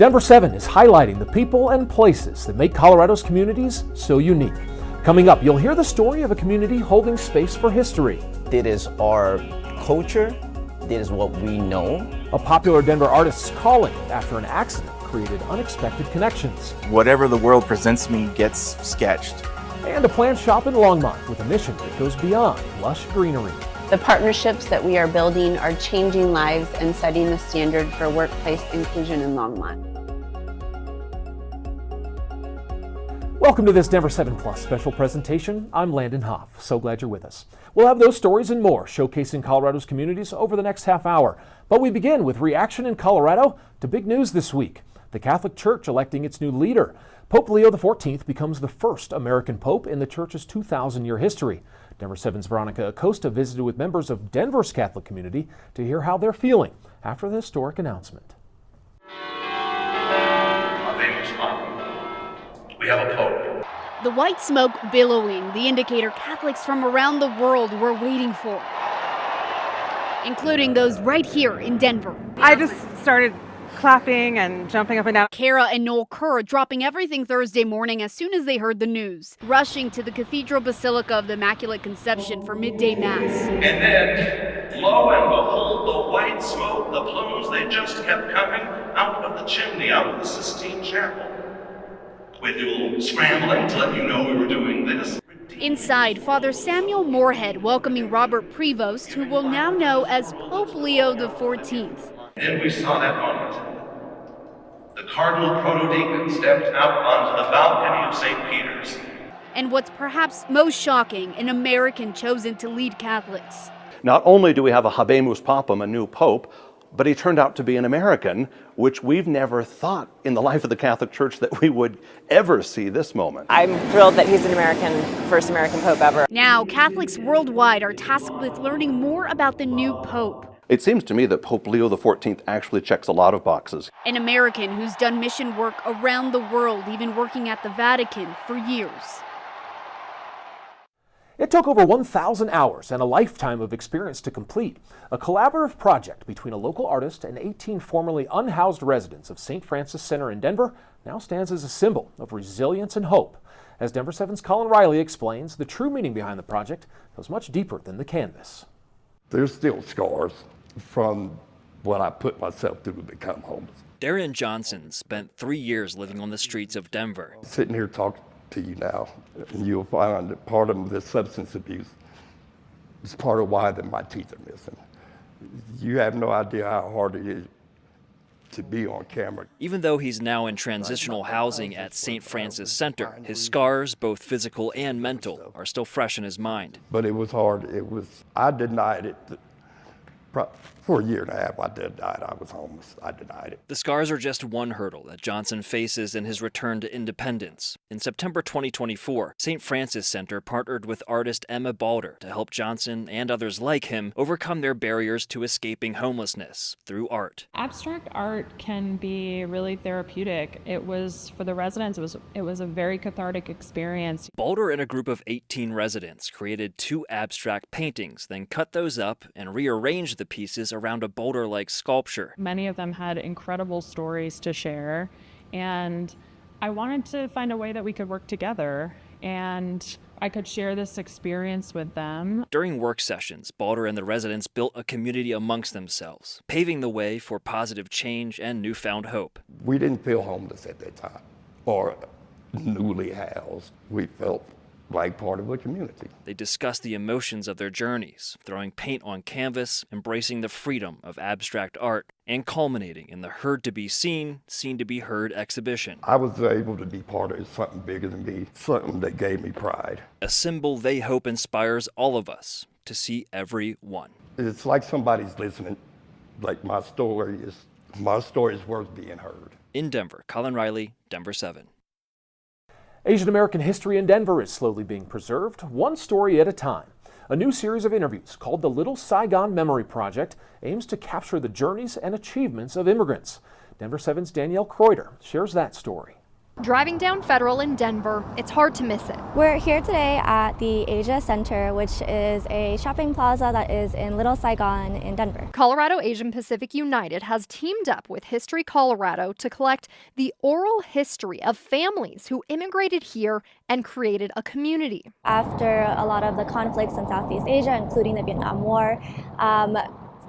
Denver7 is highlighting the people and places that make Colorado's communities so unique. Coming up, you'll hear the story of a community holding space for history. It is our culture. It is what we know. A popular Denver artist's calling after an accident created unexpected connections. Whatever the world presents me gets sketched. And a plant shop in Longmont with a mission that goes beyond lush greenery. The partnerships that we are building are changing lives and setting the standard for workplace inclusion in Longmont. Welcome to this Denver7 Plus special presentation. I'm Landon Hoff. So glad you're with us. We'll have those stories and more showcasing Colorado's communities over the next half hour. But we begin with reaction in Colorado to big news this week. The Catholic Church electing its new leader. Pope Leo XIV becomes the first American pope in the church's 2,000-year history. Denver7's Veronica Acosta visited with members of Denver's Catholic community to hear how they're feeling after the historic announcement. We have a pope. The white smoke billowing, the indicator Catholics from around the world were waiting for, including those right here in Denver. I just started clapping and jumping up and down. Kara and Noel Kerr dropping everything Thursday morning as soon as they heard the news, rushing to the Cathedral Basilica of the Immaculate Conception for midday mass. And then, lo and behold, the white smoke, the plumes, they just kept coming out of the chimney, out of the Sistine Chapel. We do a little scrambling to let you know we were doing this. Inside, Father Samuel Moorhead welcoming Robert Prevost, who will now know as Pope Leo XIV. Then we saw that moment. The Cardinal Protodeacon stepped out onto the balcony of St. Peter's. And what's perhaps most shocking, an American chosen to lead Catholics. Not only do we have a Habemus Papam, a new pope, but he turned out to be an American, which we've never thought in the life of the Catholic Church that we would ever see this moment. I'm thrilled that he's first American pope ever. Now, Catholics worldwide are tasked with learning more about the new pope. It seems to me that Pope Leo XIV actually checks a lot of boxes. An American who's done mission work around the world, even working at the Vatican for years. It took over 1,000 hours and a lifetime of experience to complete. A collaborative project between a local artist and 18 formerly unhoused residents of St. Francis Center in Denver now stands as a symbol of resilience and hope. As Denver7's Colin Riley explains, the true meaning behind the project goes much deeper than the canvas. There's still scars from what I put myself through to become homeless. Darian Johnson spent 3 years living on the streets of Denver. Sitting here talking to you now, and you'll find that part of this substance abuse is part of why my teeth are missing. You have no idea how hard it is to be on camera. Even though he's now in transitional housing at St. Francis Center, his scars, both physical and mental, are still fresh in his mind. But it was hard. I denied it. For a year and a half, I denied I was homeless. I denied it. The scars are just one hurdle that Johnson faces in his return to independence. In September 2024, St. Francis Center partnered with artist Emma Balder to help Johnson and others like him overcome their barriers to escaping homelessness through art. Abstract art can be really therapeutic. It was, for the residents, it was a very cathartic experience. Balder and a group of 18 residents created 2 abstract paintings, then cut those up and rearranged the pieces around a boulder-like sculpture. Many of them had incredible stories to share, and I wanted to find a way that we could work together and I could share this experience with them. During work sessions, Balder and the residents built a community amongst themselves, paving the way for positive change and newfound hope. We didn't feel homeless at that time or newly housed. We felt like part of a community. They discussed the emotions of their journeys, throwing paint on canvas, embracing the freedom of abstract art, and culminating in the Heard to be Seen, Seen to be Heard exhibition. I was able to be part of something bigger than me, something that gave me pride. A symbol they hope inspires all of us to see every one. It's like somebody's listening, like my story is worth being heard. In Denver, Colin Riley, Denver7. Asian American history in Denver is slowly being preserved, one story at a time. A new series of interviews called the Little Saigon Memory Project aims to capture the journeys and achievements of immigrants. Denver7's Danielle Kreuter shares that story. Driving down Federal in Denver, it's hard to miss it. We're here today at the Asia Center, which is a shopping plaza that is in Little Saigon in Denver. Colorado Asian Pacific United has teamed up with History Colorado to collect the oral history of families who immigrated here and created a community. After a lot of the conflicts in Southeast Asia, including the Vietnam War,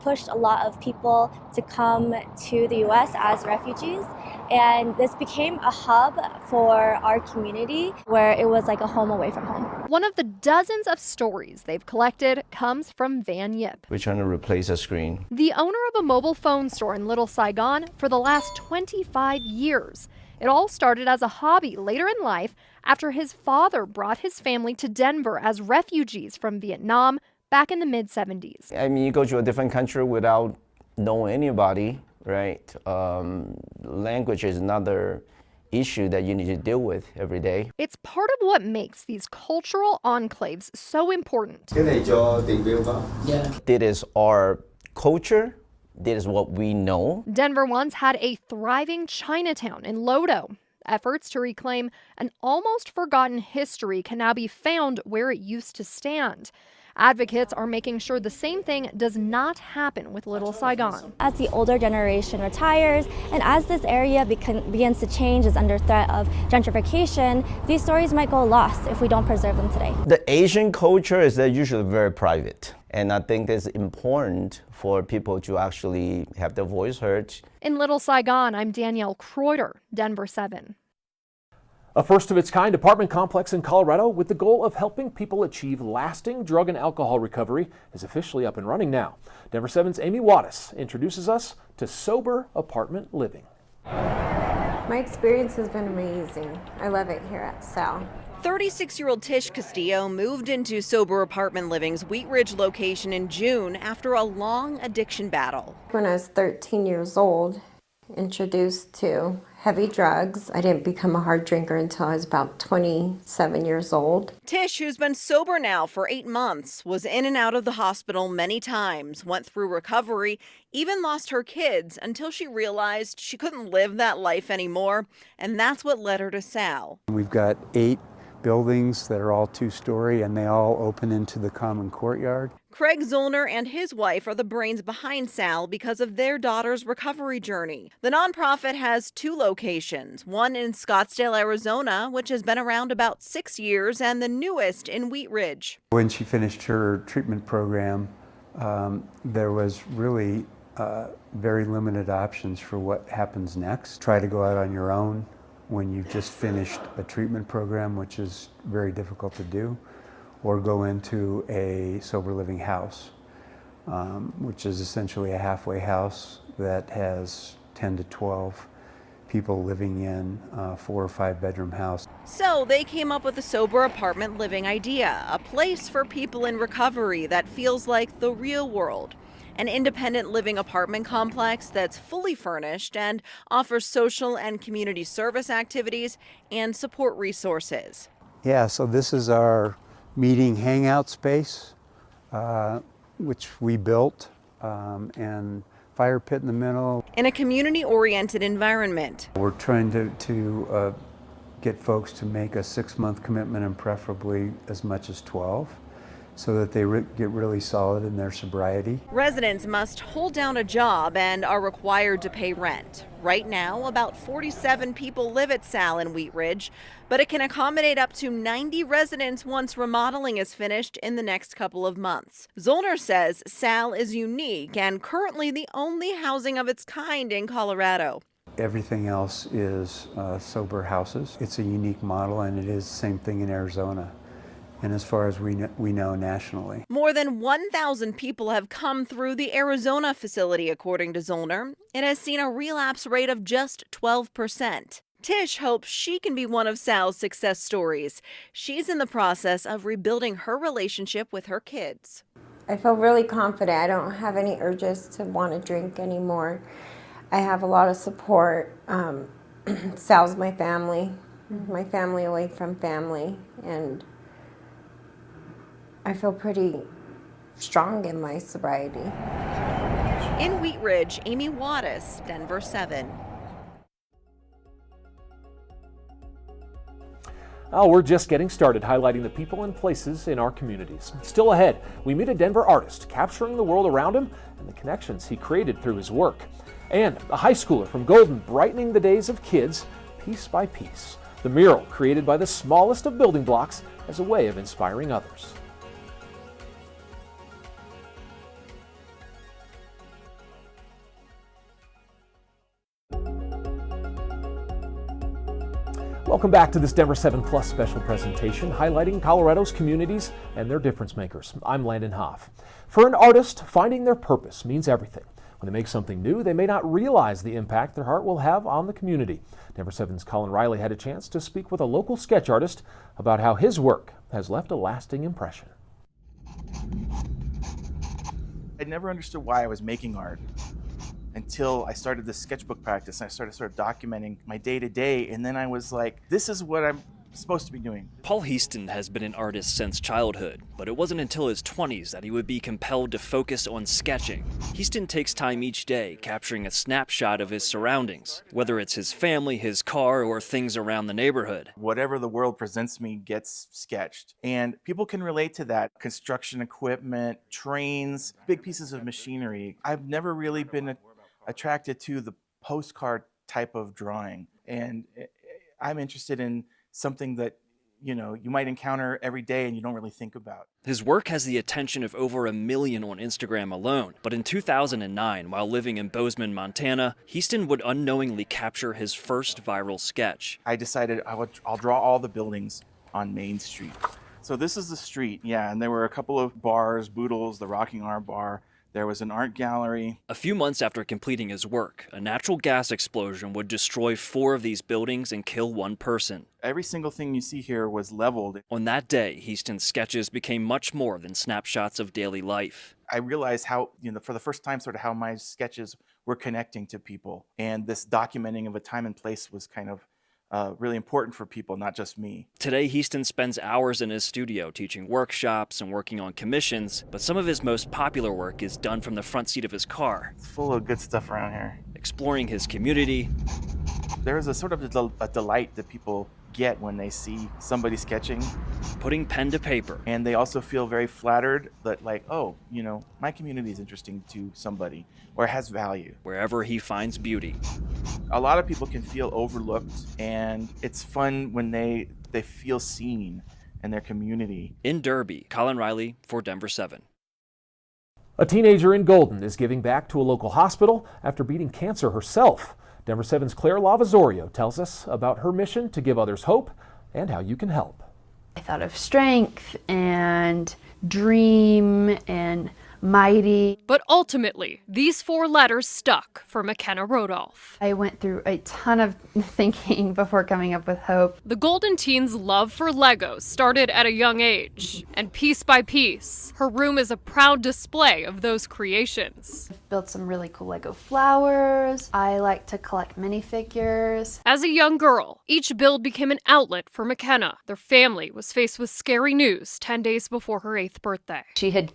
pushed a lot of people to come to the U.S. as refugees, and this became a hub for our community where it was like a home away from home. One of the dozens of stories they've collected comes from Van Yip. We're trying to replace a screen. The owner of a mobile phone store in Little Saigon for the last 25 years. It all started as a hobby later in life after his father brought his family to Denver as refugees from Vietnam back in the mid-70s. I mean, you go to a different country without knowing anybody, right? Language is another issue that you need to deal with every day. It's part of what makes these cultural enclaves so important. This is our culture. This is what we know. Denver once had a thriving Chinatown in Lodo. Efforts to reclaim an almost forgotten history can now be found where it used to stand. Advocates are making sure the same thing does not happen with Little Saigon. As the older generation retires, and as this area begins to change, is under threat of gentrification, these stories might go lost if we don't preserve them today. The Asian culture is usually very private, and I think it's important for people to actually have their voice heard. In Little Saigon, I'm Danielle Kreuter, Denver7. A first-of-its-kind apartment complex in Colorado with the goal of helping people achieve lasting drug and alcohol recovery is officially up and running now. Denver7's Amy Wattis introduces us to sober apartment living. My experience has been amazing. I love it here at Sal. 36-year-old Tish Castillo moved into Sober Apartment Living's Wheat Ridge location in June after a long addiction battle. When I was 13 years old, introduced to heavy drugs. I didn't become a hard drinker until I was about 27 years old. Tish, who's been sober now for 8 months, was in and out of the hospital many times, went through recovery, even lost her kids until she realized she couldn't live that life anymore, and that's what led her to Sal. We've got 8 buildings that are all 2-story, and they all open into the common courtyard. Craig Zollner and his wife are the brains behind Sal because of their daughter's recovery journey. The nonprofit has 2 locations, one in Scottsdale, Arizona, which has been around about 6 years, and the newest in Wheat Ridge. When she finished her treatment program, there was really very limited options for what happens next. Try to go out on your own when you've just finished a treatment program, which is very difficult to do, or go into a sober living house, which is essentially a halfway house that has 10 to 12 people living in a 4 or 5 bedroom house. So they came up with the Sober Apartment Living idea, a place for people in recovery that feels like the real world. An independent living apartment complex that's fully furnished and offers social and community service activities and support resources. Yeah, so this is our meeting hangout space, which we built, and fire pit in the middle. In a community-oriented environment. We're trying to get folks to make a 6-month commitment, and preferably as much as 12. So that they get really solid in their sobriety. Residents must hold down a job and are required to pay rent. Right now, about 47 people live at Sal in Wheat Ridge, but it can accommodate up to 90 residents once remodeling is finished in the next couple of months. Zollner says Sal is unique and currently the only housing of its kind in Colorado. Everything else is sober houses. It's a unique model, and it is the same thing in Arizona. And as far as we know nationally. More than 1,000 people have come through the Arizona facility, according to Zollner. It has seen a relapse rate of just 12%. Tish hopes she can be one of Sal's success stories. She's in the process of rebuilding her relationship with her kids. I feel really confident. I don't have any urges to want to drink anymore. I have a lot of support. Sal's my family away from family, and I feel pretty strong in my sobriety. In Wheat Ridge, Amy Wattis, Denver7. Oh, we're just getting started highlighting the people and places in our communities. Still ahead, we meet a Denver artist capturing the world around him and the connections he created through his work. And a high schooler from Golden brightening the days of kids piece by piece. The mural created by the smallest of building blocks as a way of inspiring others. Welcome back to this Denver 7 Plus special presentation highlighting Colorado's communities and their difference makers. I'm Landon Hoff. For an artist, finding their purpose means everything. When they make something new, they may not realize the impact their art will have on the community. Denver 7's Colin Riley had a chance to speak with a local sketch artist about how his work has left a lasting impression. I never understood why I was making art until I started this sketchbook practice and I started sort of documenting my day-to-day, and then I was like, this is what I'm supposed to be doing. Paul Heaston has been an artist since childhood, but it wasn't until his 20s that he would be compelled to focus on sketching. Heaston takes time each day capturing a snapshot of his surroundings, whether it's his family, his car, or things around the neighborhood. Whatever the world presents me gets sketched, and people can relate to that. Construction equipment, trains, big pieces of machinery. I've never really been attracted to the postcard type of drawing, and I'm interested in something that, you know, you might encounter every day and you don't really think about. His work has the attention of over 1 million on Instagram alone, but in 2009, while living in Bozeman, Montana, Heaston would unknowingly capture his first viral sketch. I decided I'll draw all the buildings on Main Street. So this is the street, yeah, and there were a couple of bars, Boodles, the Rocking R Bar. There was an art gallery. A few months after completing his work, a natural gas explosion would destroy 4 of these buildings and kill 1 person. Every single thing you see here was leveled. On that day, Heaston's sketches became much more than snapshots of daily life. I realized how, you know, for the first time, sort of how my sketches were connecting to people. And this documenting of a time and place was kind of really important for people, not just me. Today, Heaston spends hours in his studio teaching workshops and working on commissions, but some of his most popular work is done from the front seat of his car. It's full of good stuff around here. Exploring his community. There is a sort of a delight that people get when they see somebody sketching. Putting pen to paper. And they also feel very flattered that, like, oh, you know, my community is interesting to somebody or has value. Wherever he finds beauty. A lot of people can feel overlooked, and it's fun when they feel seen in their community. In Derby, Colin Riley for Denver 7. A teenager in Golden is giving back to a local hospital after beating cancer herself. Denver 7's Claire Lavazorio tells us about her mission to give others hope and how you can help. I thought of strength and dream and mighty. But ultimately, these 4 letters stuck for McKenna Rodolph. I went through a ton of thinking before coming up with hope. The Golden teen's love for Legos started at a young age, and piece by piece, her room is a proud display of those creations. I've built some really cool Lego flowers. I like to collect minifigures. As a young girl, each build became an outlet for McKenna. Their family was faced with scary news 10 days before her 8th birthday. She had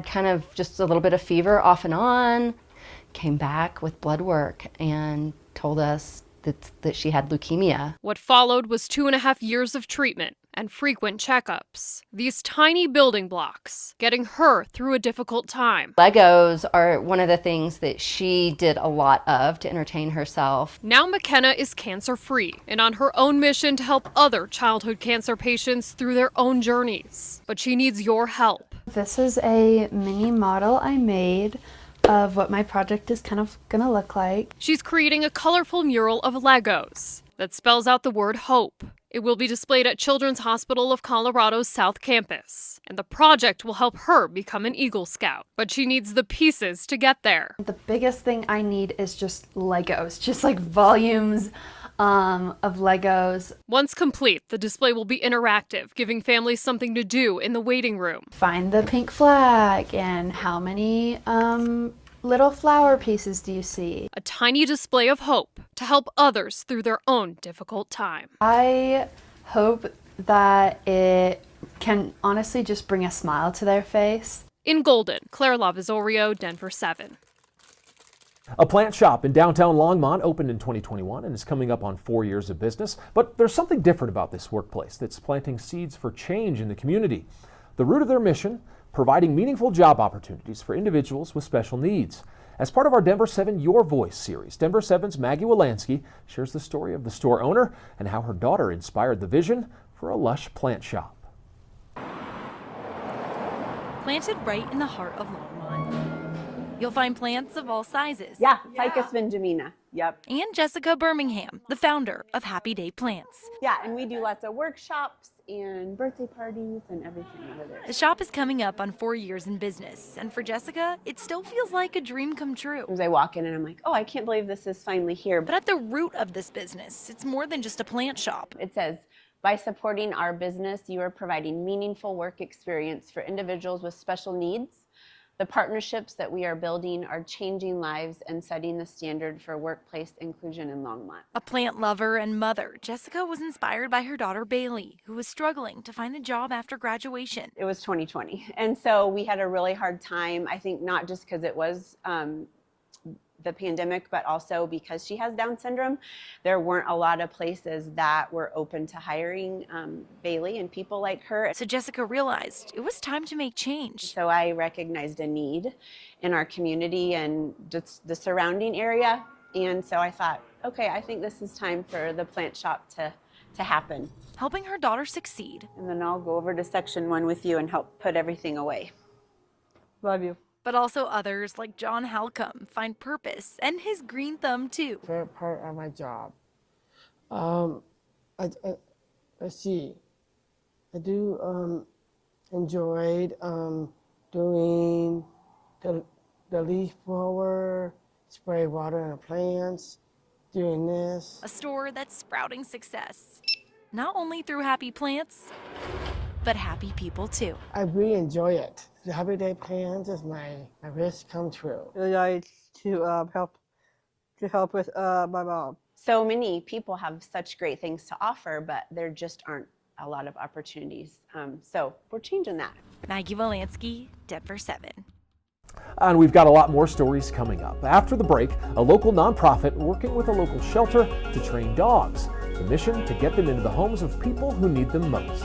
kind of just a little bit of fever off and on, came back with blood work and told us that she had leukemia. What followed was 2.5 years of treatment and frequent checkups. These tiny building blocks getting her through a difficult time. Legos are one of the things that she did a lot of to entertain herself. Now McKenna is cancer-free and on her own mission to help other childhood cancer patients through their own journeys. But she needs your help. This is a mini model I made of what my project is kind of gonna look like. She's creating a colorful mural of Legos that spells out the word hope. It will be displayed at Children's Hospital of Colorado's South Campus, and the project will help her become an Eagle Scout. But she needs the pieces to get there. The biggest thing I need is just Legos, just like volumes of Legos. Once complete, the display will be interactive, giving families something to do in the waiting room. Find the pink flag and how many little flower pieces do you see? A tiny display of hope to help others through their own difficult time. I hope that it can honestly just bring a smile to their face. In Golden, Claire Lavazorio, Denver 7. A plant shop in downtown Longmont opened in 2021 and is coming up on 4 years of business. But there's something different about this workplace that's planting seeds for change in the community. The root of their mission, providing meaningful job opportunities for individuals with special needs. As part of our Denver7 Your Voice series, Denver7's Maggie Wolanski shares the story of the store owner and how her daughter inspired the vision for a lush plant shop. Planted right in the heart of Longmont, you'll find plants of all sizes. Yeah, Ficus benjamina. Yep. And Jessica Birmingham, the founder of Happy Day Plants. Yeah, and we do lots of workshops and birthday parties and everything over there. The shop is coming up on 4 years in business, and for Jessica, it still feels like a dream come true. As I walk in and I'm like, oh, I can't believe this is finally here. But at the root of this business, it's more than just a plant shop. It says, by supporting our business, you are providing meaningful work experience for individuals with special needs. The partnerships that we are building are changing lives and setting the standard for workplace inclusion in Longmont. A plant lover and mother, Jessica was inspired by her daughter Bailey, who was struggling to find a job after graduation. It was 2020, and so we had a really hard time, I think not just because it was the pandemic, but also because she has Down syndrome. There weren't a lot of places that were open to hiring Bailey and people like her. So Jessica realized it was time to make change. So I recognized a need in our community and just the surrounding area. And so I thought, okay, I think this is time for the plant shop to happen. Helping her daughter succeed. And then I'll go over to section 1 with you and help put everything away. Love you. But also others like John Halcomb find purpose and his green thumb too. Favorite part of my job. Let's see. I do enjoyed doing the leaf blower, spray water on the plants, doing this. A store that's sprouting success, not only through happy plants, but happy people too. I really enjoy it. The Happy Day plans is my wish come true. Really nice to help with my mom. So many people have such great things to offer, but there just aren't a lot of opportunities. So we're changing that. Maggie Wolanski, Denver7. And we've got a lot more stories coming up. After the break, a local nonprofit working with a local shelter to train dogs. The mission to get them into the homes of people who need them most.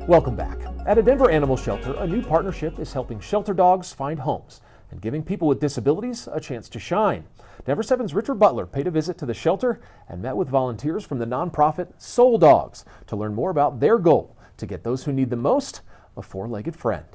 Welcome back. At a Denver animal shelter, a new partnership is helping shelter dogs find homes and giving people with disabilities a chance to shine. Denver7's Richard Butler paid a visit to the shelter and met with volunteers from the nonprofit Soul Dogs to learn more about their goal to get those who need them most a four-legged friend.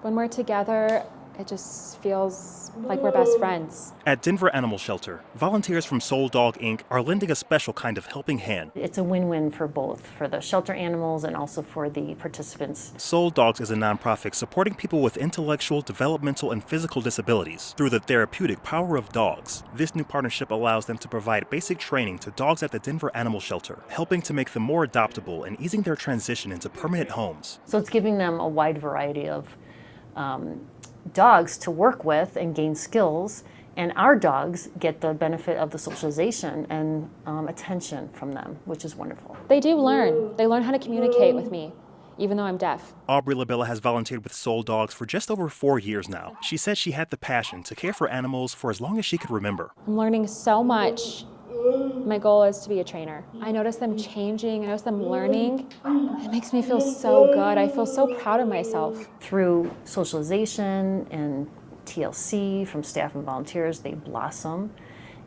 When we're together, it just feels like we're best friends. At Denver Animal Shelter, volunteers from Soul Dog Inc. are lending a special kind of helping hand. It's a win-win for both, for the shelter animals and also for the participants. Soul Dogs is a nonprofit supporting people with intellectual, developmental, and physical disabilities through the therapeutic power of dogs. This new partnership allows them to provide basic training to dogs at the Denver Animal Shelter, helping to make them more adoptable and easing their transition into permanent homes. So it's giving them a wide variety of dogs to work with and gain skills, and our dogs get the benefit of the socialization and attention from them, which is wonderful. They do learn. They learn how to communicate with me, even though I'm deaf. Aubrey LaBella has volunteered with Soul Dogs for just over 4 years now. She said she had the passion to care for animals for as long as she could remember. I'm learning so much. My goal is to be a trainer. I notice them changing, I notice them learning. It makes me feel so good. I feel so proud of myself. Through socialization and TLC from staff and volunteers, they blossom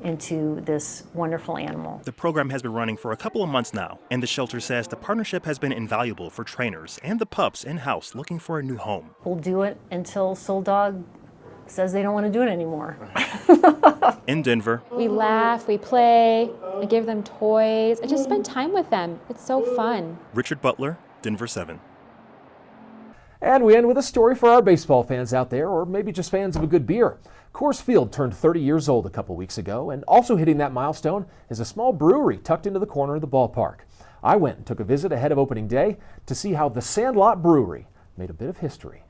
into this wonderful animal. The program has been running for a couple of months now, and the shelter says the partnership has been invaluable for trainers and the pups in-house looking for a new home. We'll do it until Soul Dog says they don't want to do it anymore. In Denver, we laugh, we play, I give them toys. I just spend time with them. It's so fun. Richard Butler, Denver7. And we end with a story for our baseball fans out there, or maybe just fans of a good beer. Coors Field turned 30 years old a couple weeks ago, and also hitting that milestone is a small brewery tucked into the corner of the ballpark. I went and took a visit ahead of opening day to see how the Sandlot Brewery made a bit of history.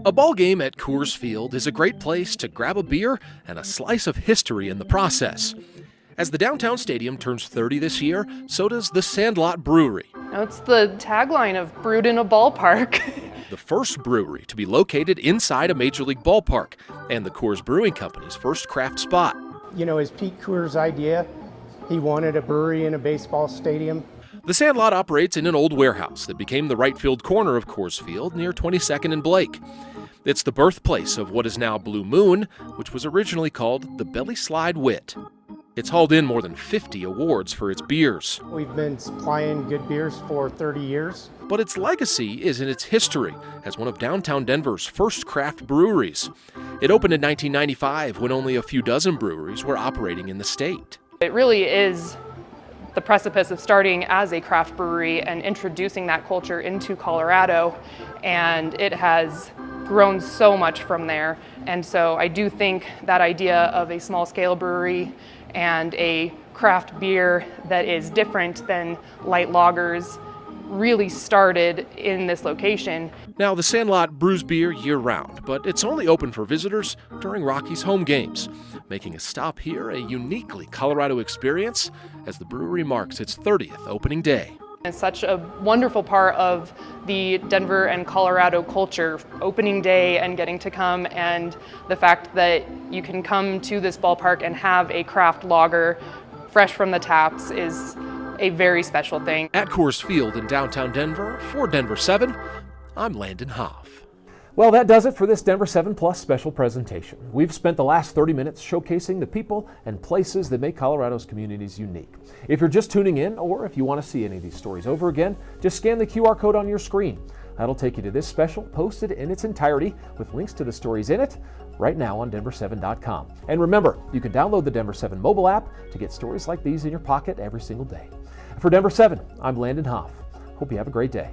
A ball game at Coors Field is a great place to grab a beer and a slice of history in the process. As the downtown stadium turns 30 this year, so does the Sandlot Brewery. It's the tagline of brewed in a ballpark. The first brewery to be located inside a Major League ballpark, and the Coors Brewing Company's first craft spot. You know, it's Pete Coors' idea. He wanted a brewery in a baseball stadium. The Sandlot operates in an old warehouse that became the right field corner of Coors Field near 22nd and Blake. It's the birthplace of what is now Blue Moon, which was originally called the Belly Slide Wit. It's hauled in more than 50 awards for its beers. We've been supplying good beers for 30 years. But its legacy is in its history as one of downtown Denver's first craft breweries. It opened in 1995 when only a few dozen breweries were operating in the state. It really is the precipice of starting as a craft brewery and introducing that culture into Colorado, and it has grown so much from there. And so I do think that idea of a small scale brewery and a craft beer that is different than light lagers really started in this location. Now, the Sandlot brews beer year-round, but it's only open for visitors during Rockies home games, making a stop here a uniquely Colorado experience as the brewery marks its 30th opening day. It's such a wonderful part of the Denver and Colorado culture, opening day and getting to come, and the fact that you can come to this ballpark and have a craft lager fresh from the taps is a very special thing. At Coors Field in downtown Denver, for Denver7, I'm Landon Hoff. Well, that does it for this Denver 7 Plus special presentation. We've spent the last 30 minutes showcasing the people and places that make Colorado's communities unique. If you're just tuning in, or if you want to see any of these stories over again, just scan the QR code on your screen. That'll take you to this special, posted in its entirety, with links to the stories in it, right now on Denver7.com. And remember, you can download the Denver7 mobile app to get stories like these in your pocket every single day. For Denver7, I'm Landon Hoff. Hope you have a great day.